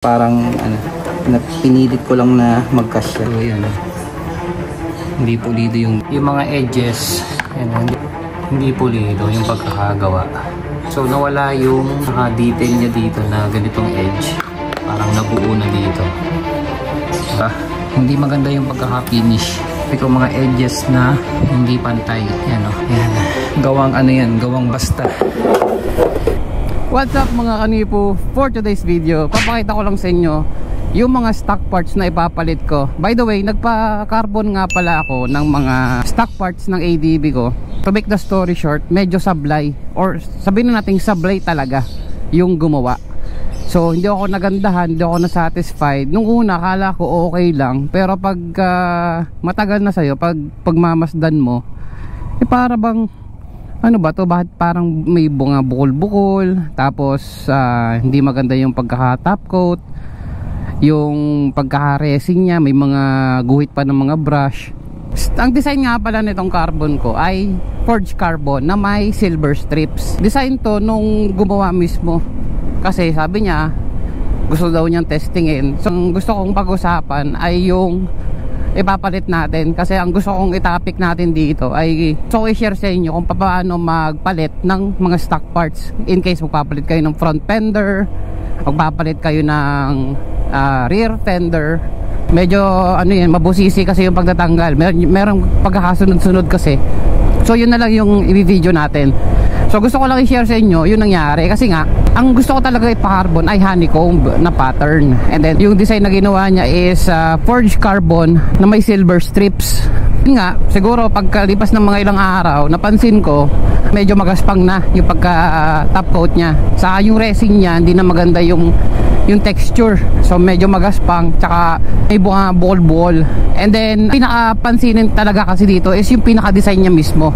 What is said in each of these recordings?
Parang ano, pinilit ko lang na magkasya. So yan, hindi pulido yung mga edges. Yan, hindi pulido yung pagkakagawa. So nawala yung detail niya dito na ganitong edge. Parang nabuo na dito. Diba? Hindi maganda yung pagkaka-finish. Ito mga edges na hindi pantay. Yan o. Yan. Gawang ano yan, gawang basta. What's up mga kanipo? For today's video, papakita ko lang sa inyo yung mga stock parts na ipapalit ko. By the way, nagpa-carbon nga pala ako ng mga stock parts ng ADB ko. To make the story short, medyo sablay, or sabihin na natin sablay talaga yung gumawa. So hindi ako nagandahan, hindi ako na-satisfied. Nung una akala ko okay lang, pero pag matagal na sa'yo, pag pagmamasdan mo, para bang ano ba to, bakit parang may bunga bukol-bukol, tapos hindi maganda yung pagkaka-top coat, yung pagkaka-resin niya, may mga guhit pa ng mga brush. Ang design nga pala nitong carbon ko ay forged carbon na may silver strips. Design to nung gumawa mismo, kasi sabi niya gusto daw niyang testingin. So ang gusto kong pag-usapan ay yung ipapalit natin, kasi ang gusto kong itapik natin dito ay so i-share sa inyo kung paano magpalit ng mga stock parts in case magpapalit kayo ng front fender, magpapalit kayo ng rear fender. Medyo ano yan, mabusisi kasi yung pagtatanggal, merong pagkakasunod-sunod kasi. So yun na lang yung i-video natin. So gusto ko lang i-share sa inyo yung nangyari, kasi nga ang gusto ko talaga ipa-carbon ay honeycomb na pattern. And then yung design na ginawa niya is forged carbon na may silver strips. Yun nga, siguro pagkalipas ng mga ilang araw, napansin ko medyo magaspang na yung pagka-top coat niya. Saka yung resin niya, hindi na maganda yung texture. So medyo magaspang, tsaka may bunga bukol-bukol. And then pinakapansinin talaga kasi dito is yung pinaka-design niya mismo.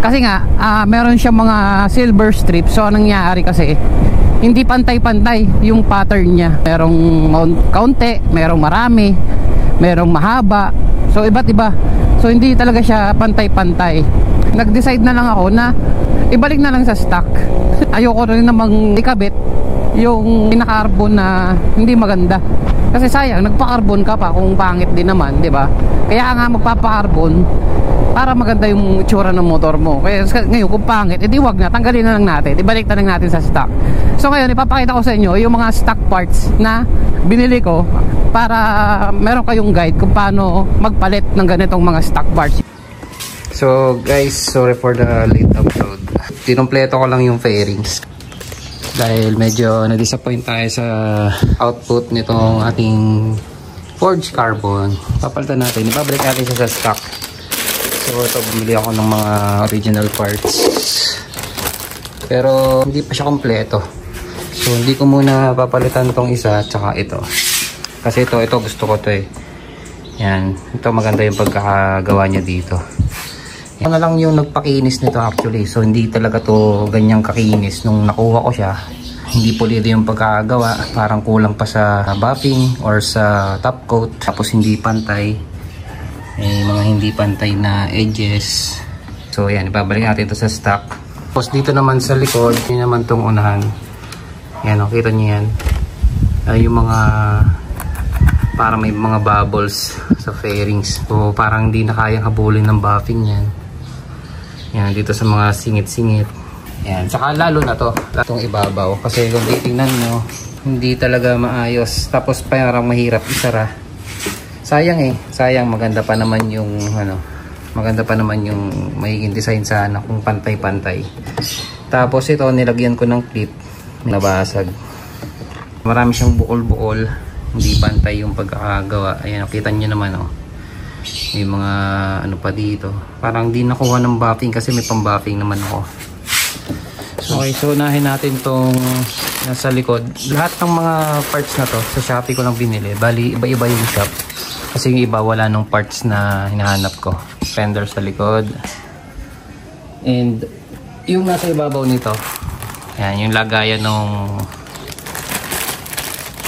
Kasi nga meron siyang mga silver strips. So anong nangyari kasi, hindi pantay-pantay yung pattern niya. Merong kaunti, merong marami, merong mahaba. So iba't iba. So hindi talaga siya pantay-pantay. Nag-decide na lang ako na ibalik na lang sa stock. Ayoko rin namang ikabit yung pinaka-carbon na hindi maganda. Kasi sayang, nagpa-carbon ka pa kung pangit din naman, di ba? Kaya nga magpapa-carbon para maganda yung itsura ng motor mo. Kaya ngayon kung pangit, edi wag na, tanggalin na lang natin, ibalik na lang natin sa stock. So ngayon ipapakita ko sa inyo yung mga stock parts na binili ko para meron kayong guide kung paano magpalit ng ganitong mga stock parts. So guys, sorry for the late upload. Tinompleto ko lang yung fairings dahil medyo na-disappoint tayo sa output nitong ating forged carbon. Papalitan natin, ibabalik natin siya sa stock. So ito, bumili ako ng mga original parts, pero hindi pa siya kompleto. So hindi ko muna papalitan tong isa tsaka ito, kasi ito gusto ko to eh. Yan, ito maganda yung pagkakagawa niya dito. Yan na lang yung nagpakinis nito actually. So hindi talaga to ganyang kakinis nung nakuha ko siya. Hindi pulido yung pagkakagawa, parang kulang pa sa buffing or sa top coat. Tapos hindi pantay, may mga hindi pantay na edges. So yan, ibabalik natin ito sa stock. Tapos dito naman sa likod, yun naman tong unahan. Yan, kita nyo yan. Yung mga parang may mga bubbles sa fairings. So parang hindi na kayang habulin ng buffing yan. Yan, dito sa mga singit-singit. Yan, saka lalo na to, itong ibabaw. Kasi kung titingnan nyo, hindi talaga maayos. Tapos parang mahirap isara. Sayang eh, sayang. Maganda pa naman yung maganda pa naman yung magiging design sana kung pantay-pantay. Tapos ito, nilagyan ko ng clip, nabasag. Marami siyang bukol-bukol, hindi pantay yung pagkakagawa. Ayan, nakita nyo naman oh. May mga ano pa dito, parang di nakuha ng buffing kasi may pang buffing naman ako. Okay, so unahin natin tong nasa likod. Lahat ng mga parts na to sa Shopee ko lang binili. Bali iba-iba yung shop, kasi yung iba wala nung parts na hinahanap ko. Fender sa likod, and yung nasa ibabaw nito, yan yung lagayan ng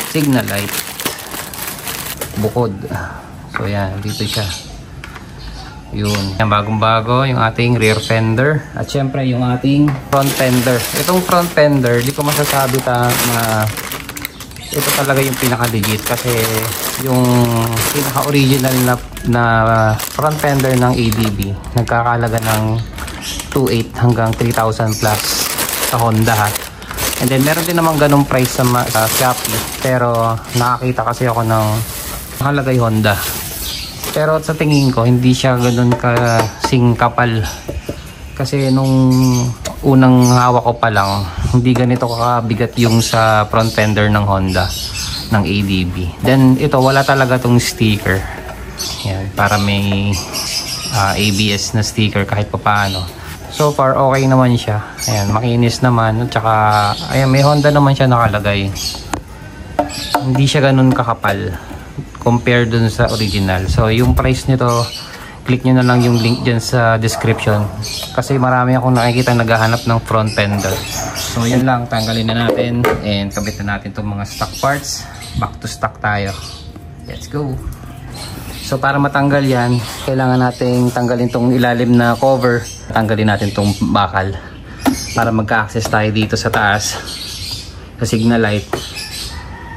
signal light, bukod. So yan, dito siya. Yun, yan, bagong-bago yung ating rear fender. At syempre yung ating front fender. Itong front fender, di ko masasabi na ito talaga yung pinaka-legit kasi yung pinaka-original na front fender ng ADB nagkakalaga ng 2.8 hanggang 3,000 plus sa Honda ha. And then meron din naman ganong price sa Shopee, pero nakakita kasi ako ng nakalagay Honda. Pero sa tingin ko hindi siya ganun kasing kapal kasi nung unang hawak ko pa lang hindi ganito kabigat yung sa front fender ng Honda ng ADB. Then ito wala talaga tong sticker. Yan, para may ABS na sticker kahit pa paano. So far okay naman siya. Ayan, makinis naman at saka ayan, may Honda naman siya nakalagay. Hindi siya ganun kakapal compared dun sa original. So yung price nito, click nyo na lang yung link dyan sa description kasi marami akong nakikita naghahanap ng front fender. So yun lang, tanggalin na natin and kabit na natin itong mga stock parts. Back to stock tayo. Let's go. So para matanggal yan, kailangan nating tanggalin itong ilalim na cover. Tanggalin natin itong bakal para magka-access tayo dito sa taas sa signal light.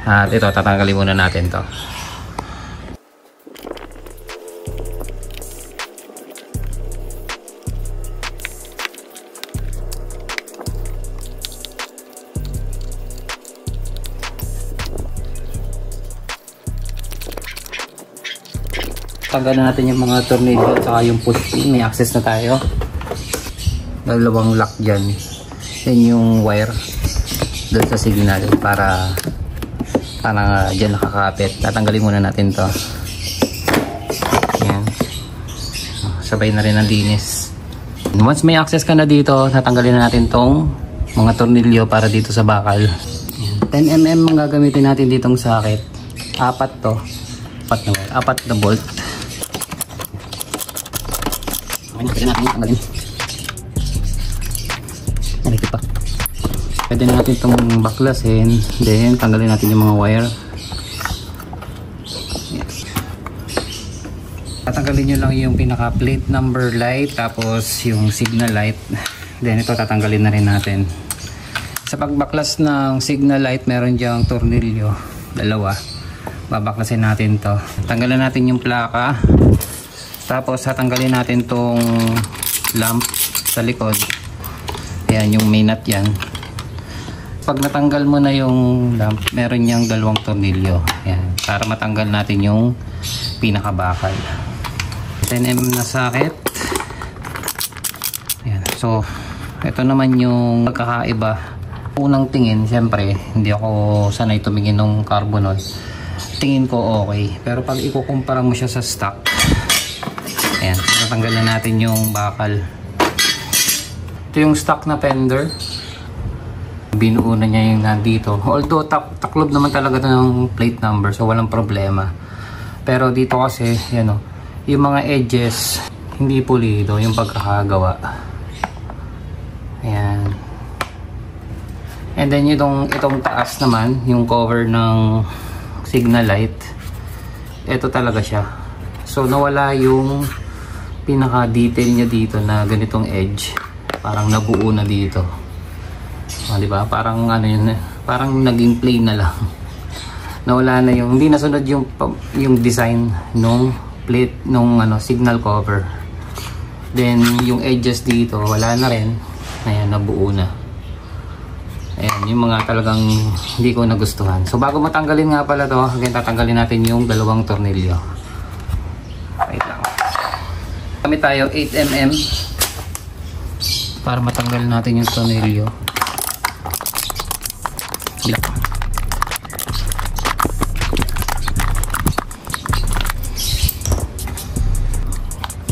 At ito, tatanggalin muna natin to. Tanggalin natin yung mga tornilyo at saka yung push pin. May access na tayo. Dalawang lock dyan. Yan yung wire doon sa signal para dyan nakakapit. Tatanggalin muna natin to. Yan. Sabay na rin ang linis. Once may access ka na dito, tatanggalin na natin tong mga tornilyo para dito sa bakal. 10mm ang gagamitin natin ditong socket. Apat to. Apat na bolt. Pwede natin tanggalin. Nalipit pa. Pwede na natin itong baklasin. Then tanggalin natin yung mga wire. Yes. Tatanggalin nyo lang yung pinaka plate number light, tapos yung signal light. Then ito tatanggalin na rin natin. Sa pagbaklas ng signal light, meron dyang tornilyo, dalawa. Babaklasin natin to. Tanggalin natin yung plaka. Tapos tatanggalin natin tong lamp sa likod. Ayan yung main nut yan. Pag natanggal mo na yung lamp, meron niyang dalawang tornilyo. Ayan, para matanggal natin yung pinakabakal. 10mm na socket. Ayan, so ito naman yung pagkakaiba. Unang tingin, siyempre hindi ako sanay tumingin ng carbonol. Tingin ko okay, pero pag ikukumpara mo siya sa stock, ayan, tatanggalin natin yung bakal. Ito yung stock na fender. Binuo na niya yung nandito. Although taklob naman talaga ng plate number, so walang problema. Pero dito kasi, yan o, yung mga edges hindi pulido yung pagkakagawa. Ayan. And then itong taas naman, yung cover ng signal light, ito talaga siya. So nawala yung pinaka detail niya dito na ganitong edge, parang nabuo na dito. Di ba? Parang ano yun, parang naging plain na lang. Nawala na yung, hindi nasunod yung design nung plate nung signal cover. Then yung edges dito wala na rin. Ayan, nabuo na. Ayan, yung mga talagang hindi ko nagustuhan. So bago matanggalin nga pala to, again tatanggalin natin yung dalawang tornilyo. Wait lang. Kami tayo 8mm para matanggal natin yung tornilyo.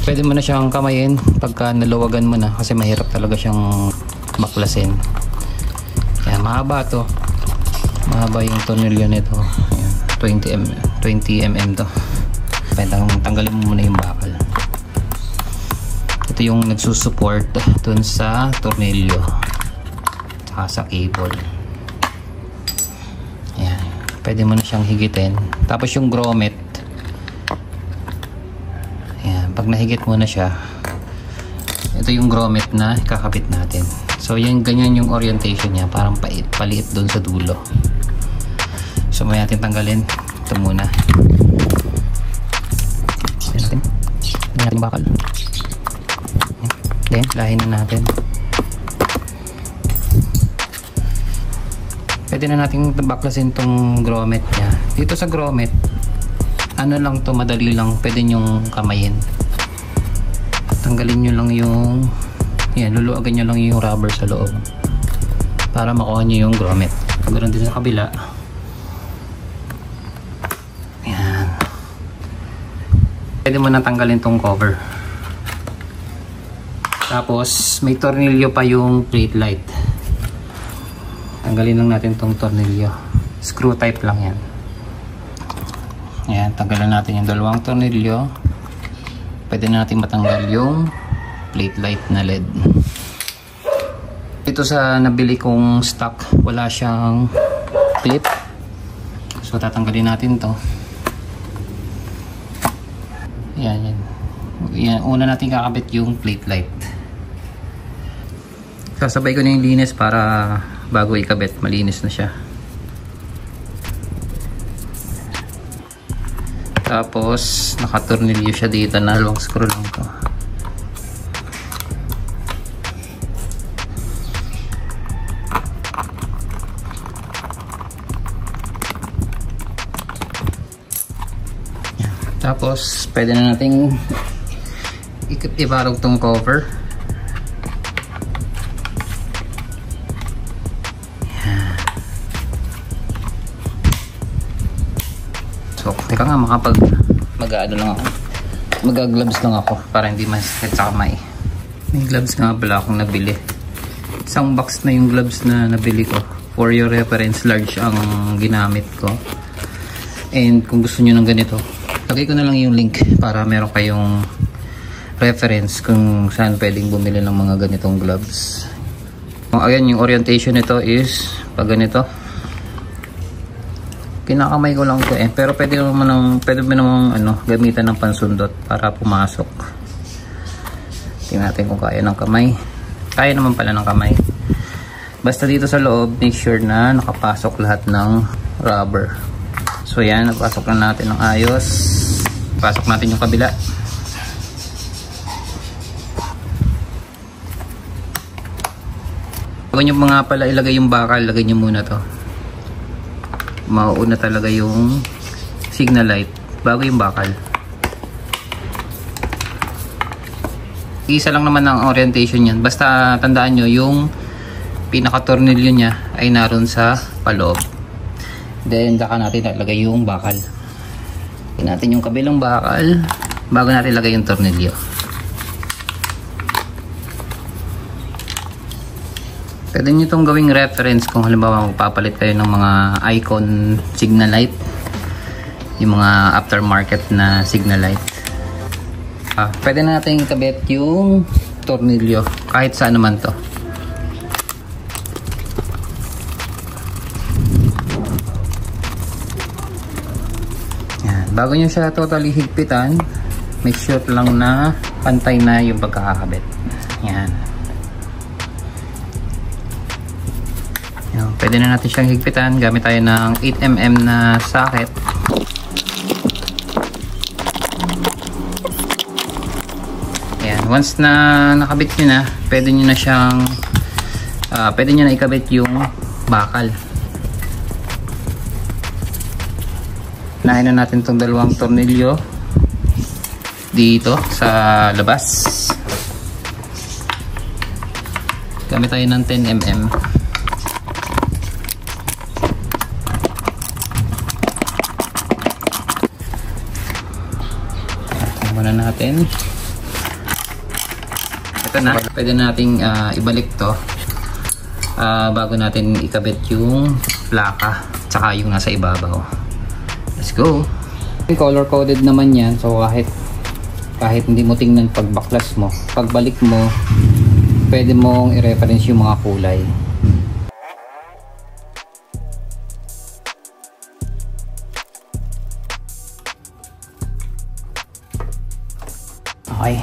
Pwede mo na siyang kamayin pagka naluwagan mo na, kasi mahirap talaga siyang baklasin. Ayan, mahaba to. Mahaba yung tornilyo nito. Ayan, 20mm to. Tanggalin mo muna yung bakal. Ito yung nagsusupport dun sa tornilyo saka sa cable. Ayan, pwede mo na siyang higitin. Tapos yung grommet, ayan, pag nahigit mo na siya, ito yung grommet na kakabit natin. So yan, ganyan yung orientation niya, parang paliit dun sa dulo. So may natin tanggalin ito muna. Tignan natin yung bakal. Then lahin na natin. Pwede na natin baklasin tong grommet nya. Dito sa grommet, ano lang to, madali lang, pwede nyong kamayin. Tanggalin nyo lang yung yan, luluagan nyo lang yung rubber sa loob para makuha nyo yung grommet. Ganoon din sa kabila. Yan. Pwede mo na tanggalin tong cover. Tapos may tornilyo pa yung plate light. Tanggalin lang natin tong tornilyo. Screw type lang yan. Ayan, tanggalan natin yung dalawang tornilyo. Pwede na natin matanggal yung plate light na LED. Ito sa nabili kong stock, wala siyang clip. So tatanggalin natin to. Ayan, yan. Yan, una natin kakabit yung plate light. Sasabay ko na yung linis para bago ikabit, malinis na siya. Tapos nakatornilyo siya dito na long screw lang to. Yan. Tapos pwede na nating ibarog tong cover. So, teka nga, mag-ano lang ako. Mag-gloves lang ako para hindi masakit sa kamay. May gloves nga pala akong nabili. Isang box na yung gloves na nabili ko. For your reference, large ang ginamit ko. And kung gusto nyo ng ganito, lagay ko na lang yung link para meron kayong reference kung saan pwedeng bumili ng mga ganitong gloves. Ayan, yung orientation nito is pag ganito. Kinakamay ko lang to pero pwede mo namang gamitan ng pansundot para pumasok. Tingnan natin kung kaya ng kamay. Kaya naman pala ng kamay. Basta dito sa loob, make sure na nakapasok lahat ng rubber. So yan, napasok na natin ng ayos. Pasok natin yung kabila. Bago nyo mga pala ilagay yung bakal, lagay nyo muna to. Mauuna talaga yung signal light bago yung bakal. Isa lang naman ang orientation yan. Basta tandaan nyo yung pinaka-tornilyo nya ay naroon sa paloob. Then saka natin ilagay yung bakal. Tingnan natin yung kabilang bakal bago natin ilagay yung tornilyo. Pwede nyo itong gawing reference kung halimbawa magpapalit kayo ng mga icon signal light, yung mga aftermarket na signal light. Pwede na natin ikabit yung tornilyo kahit saan naman to. Yan. Bago nyo siya totally higpitan, make sure lang na pantay na yung pagkakakabit. Yan. Pwede na natin siyang higpitan. Gamit tayo ng 8mm na socket. Ayan. Once na nakabit nyo na, pwede nyo na siyang pwede nyo na ikabit yung bakal. Nahin na natin itong dalawang tornilyo dito sa labas. Gamit tayo ng 10mm. Muna natin. Ito na, pwede nating ibalik to bago natin ikabit yung plaka tsaka yung nasa ibabaw. Let's go. Color coded naman yan, so kahit hindi mo tingnan pagbaklas mo, pagbalik mo pwede mong i-reference yung mga kulay. Okay.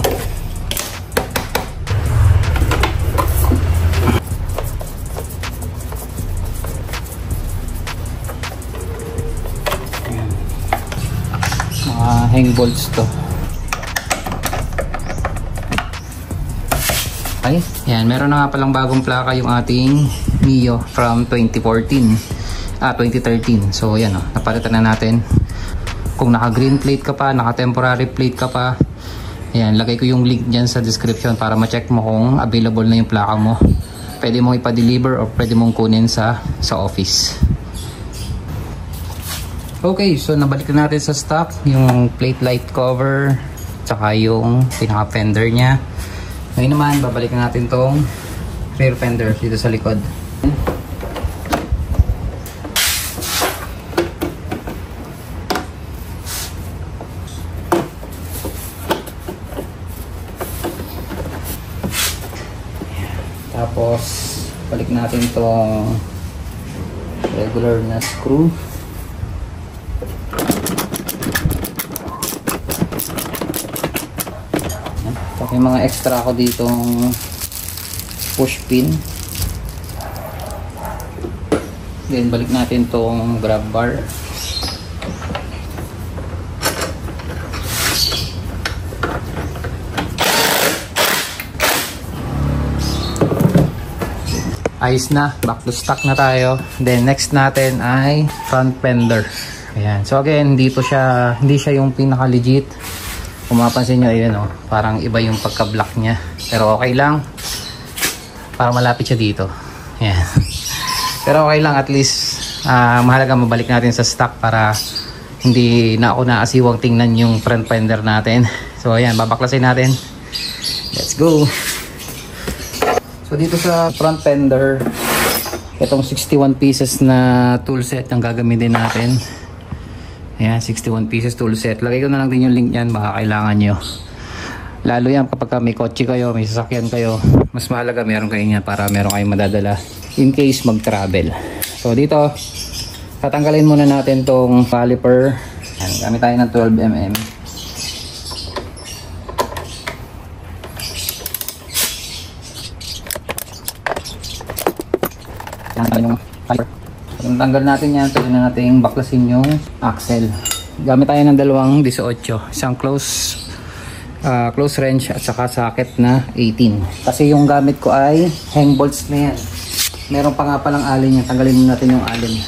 Mga hang bolts to. Okay, yan, meron na nga palang bagong plaka yung ating Mio from 2013. So yan, napalitan na natin. Kung naka green plate ka pa, naka temporary plate ka pa, ayan, lagay ko yung link dyan sa description para ma-check mo kung available na yung plaka mo. Pwede mong ipa-deliver o pwede mong kunin sa office. Okay, so nabalik na natin sa stock yung plate light cover tsaka yung pinaka fender nya. Ngayon naman babalikan natin tong rear fender dito sa likod. Tapos balik natin tong regular na screw. May mga extra ako ditong push pin. Then balik natin tong grab bar. Ayos na, back to stock na tayo. Then next natin ay front fender. Ayan. So again, hindi siya yung pinaka legit. Kung mapansin nyo, ayun parang iba yung pagka-block niya. Pero okay lang. Para malapit siya dito. Ayan. Pero okay lang, at least mahalaga mabalik natin sa stock para hindi na ako naasiwang tingnan yung front fender natin. So ayan, babaklasin natin. Let's go! So dito sa front fender, itong 61 pieces na tool set ang gagamitin natin. Ayan, 61 pieces tool set. Lagay ko na lang din yung link nyan, baka kailangan nyo. Lalo yan kapag may kotse kayo, may sasakyan kayo, mas mahalaga meron kayo yan para meron kayong madadala in case mag-travel. So dito, tatanggalin muna natin tong caliper. Ayan, gamit tayo ng 12mm. Ayan, yung caliper. Kung tanggal natin yan, pwede na natin baklasin yung axle. Gamit tayo ng dalawang 18. Isang close range at saka socket na 18. Kasi yung gamit ko ay hang bolts na yan. Meron pa nga palang alin yan. Tanggalin natin yung alin.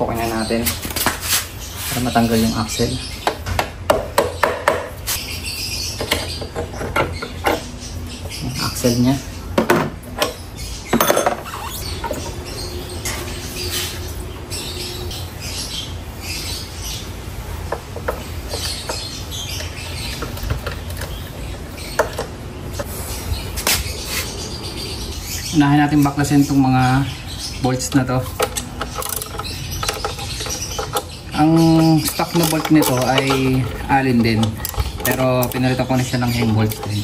Pukin na natin para matanggal yung axle. Yung axle nya. Unahin natin baklasin itong mga bolts na to. Ang stock na bolt nito ay alin din, pero pinalitan ko na siya ng hang bolts din.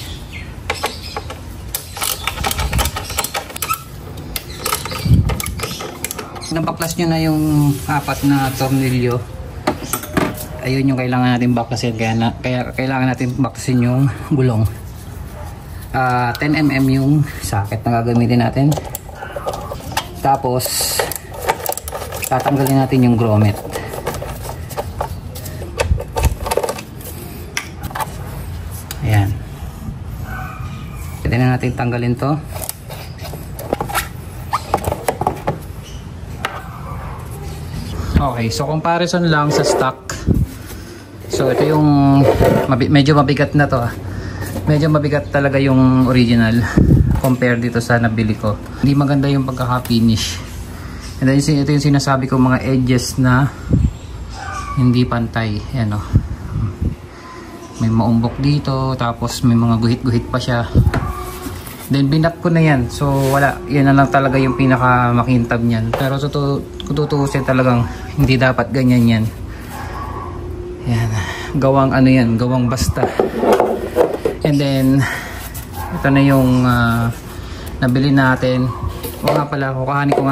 Nabaklas nyo na yung apat na tornilyo, ayun yung kailangan natin baklasin, kaya kailangan natin baklasin yung gulong. 10mm yung socket na gagamitin natin. Tapos tatanggalin natin yung grommet. Ayan, pwede na natin tanggalin to. Okay, so comparison lang sa stock. So ito yung medyo mabigat na to. Medyo mabigat talaga yung original compare dito sa nabili ko. Hindi maganda yung pagkaka-finish. And then ito yung sinasabi ko, mga edges na hindi pantay. Ayan o. May maumbok dito, tapos may mga guhit-guhit pa siya. Then binap ko na yan. So wala, yan na lang talaga yung pinaka makintab niyan. Pero kung tutuusin talagang hindi dapat ganyan yan. Yan. Gawang ano yan, gawang basta. And then ito na yung nabili natin. Kukuhanin ko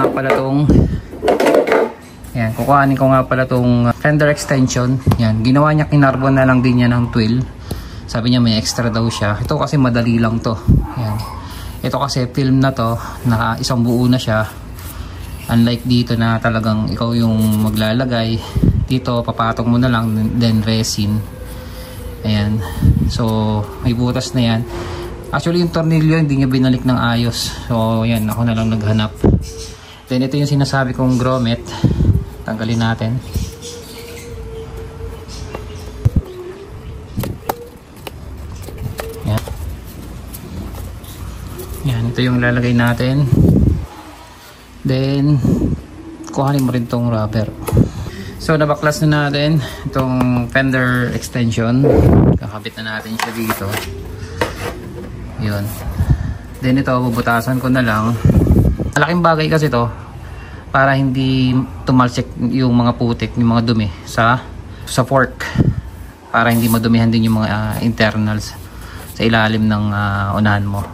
nga pala tong fender extension. Yan, ginawa niya kinarbon na lang din yan ng twill. Sabi niya may extra daw siya. Ito kasi madali lang to. Ayan. Ito kasi film na to, na isang buo na siya. Unlike dito na talagang ikaw yung maglalagay. Dito papatong mo na lang, then resin. Ayan. So may butas na yan. Actually yung tornilyo hindi niya binalik ng ayos. So ayan, ako na lang naghanap. Then ito yung sinasabi kong grommet. Tanggalin natin. Ayan. Ayan, ito yung lalagay natin. Then kuhanin mo rin tong rubber. So nabaklas na natin itong fender extension. Kakabit na natin siya dito. Yun. Then ito bubutasan ko na lang. Malaking bagay kasi to para hindi tumalsik yung mga putik, yung mga dumi sa fork. Para hindi madumihan din yung mga internals sa ilalim ng unahan mo.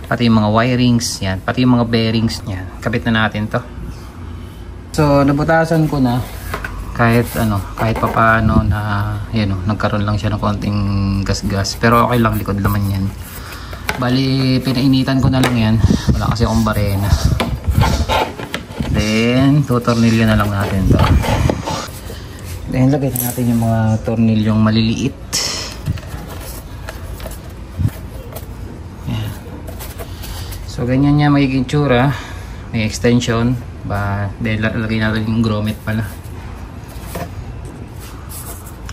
Pati yung mga wirings, yan, pati yung mga bearings, yan. Kabit na natin to. So nabutasan ko na. Kahit papaano na yan nagkaroon lang siya ng konting gas-gas, pero okay lang, likod naman yan. Bali pinainitan ko na lang yan, wala kasi akong barena. Then tutornilyo na lang natin to. Then lagay na natin yung mga tornilyong maliliit. Yan. So ganyan niya magiging tsura. May extension ba, then lagay natin yung grommet pala.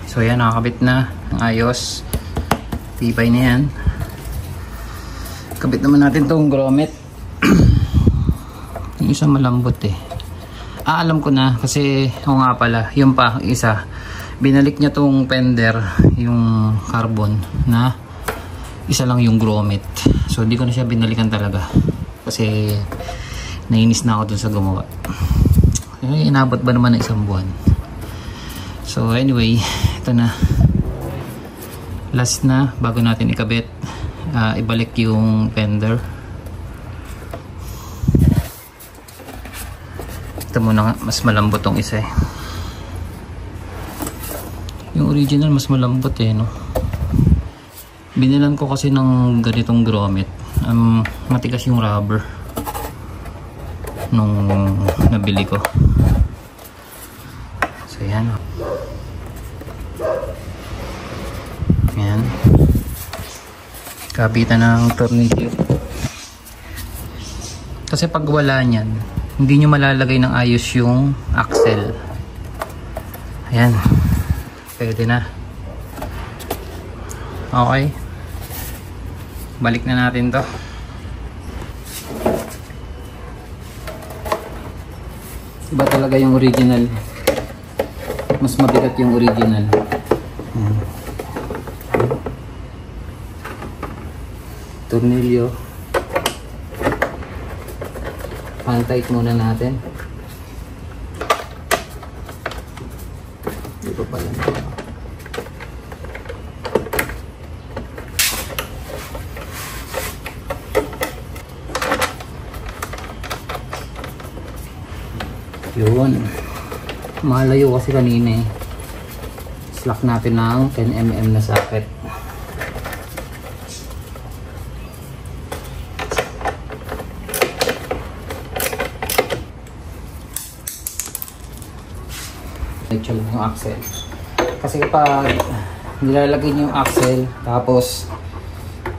So yan, nakakabit na ang ayos. Tibay na yan. Kabit naman natin tong grommet. Yung isa malambot eh. Alam ko na kasi o nga pala, yung pa isa binalik niya tong fender, yung carbon na isa lang yung grommet. So hindi ko na siya binalikan talaga kasi nainis na ako dun sa gumawa. Inabot ba naman ng isang buwan. So anyway, ito na, last na bago natin ikabit, ibalik yung fender. Ito muna nga, mas malambot tong isa eh. Yung original mas malambot eh, no? Binilan ko kasi ng ganitong grommet. Matigas yung rubber nung nabili ko. So yan. Yan. Kabitan ng tornilyo. Kasi pag wala niyan, hindi nyo malalagay ng ayos yung axle. Ayan. Pwede na. Okay. Balik na natin to. Iba talaga yung original. Mas mabigat yung original. Ayan. Tornilyo. Pan-tight muna natin. Dito pala na. Yun. Malayo kasi kanina eh. Slack natin ng 10mm na socket. Yung axle. Kasi kapag nilalagay niyo yung axle tapos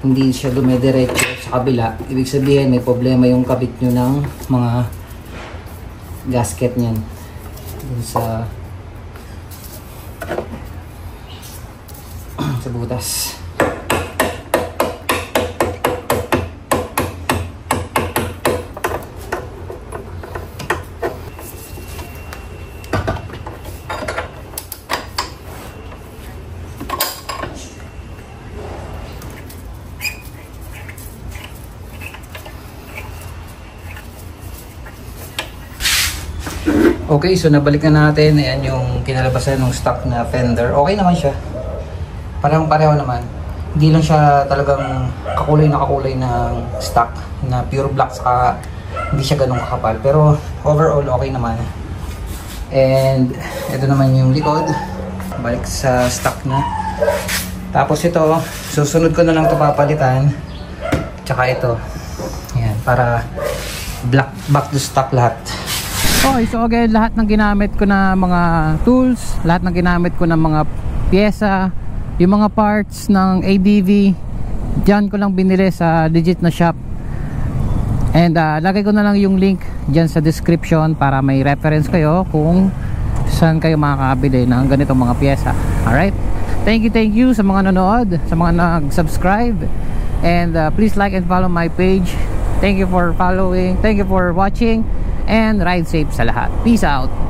hindi siya dumediretso sa kabila, ibig sabihin may problema yung kabit nyo ng mga gasket niyan dun sa butas. Okay, so nabalik na natin. Ayan yung kinalabasan ng stock na fender. Okay naman siya. Parang pareho naman. Hindi lang siya talagang kakulay ng stock na pure black, saka hindi siya ganun kakapal. Pero overall okay naman. And ito naman yung likod. Balik sa stock na. Tapos ito, susunod ko na lang ito papalitan. Tsaka ito. Yan, para back to stock lahat. Okay, so again, lahat ng ginamit ko na mga tools, lahat ng ginamit ko na mga pyesa, yung mga parts ng ADV, dyan ko lang binili sa legit na shop. And lagay ko na lang yung link dyan sa description para may reference kayo kung saan kayo makakabili ng ganitong mga pyesa. Alright? Thank you sa mga nanood, sa mga nag-subscribe. And please like and follow my page. Thank you for following, thank you for watching, and ride safe sa lahat. Peace out!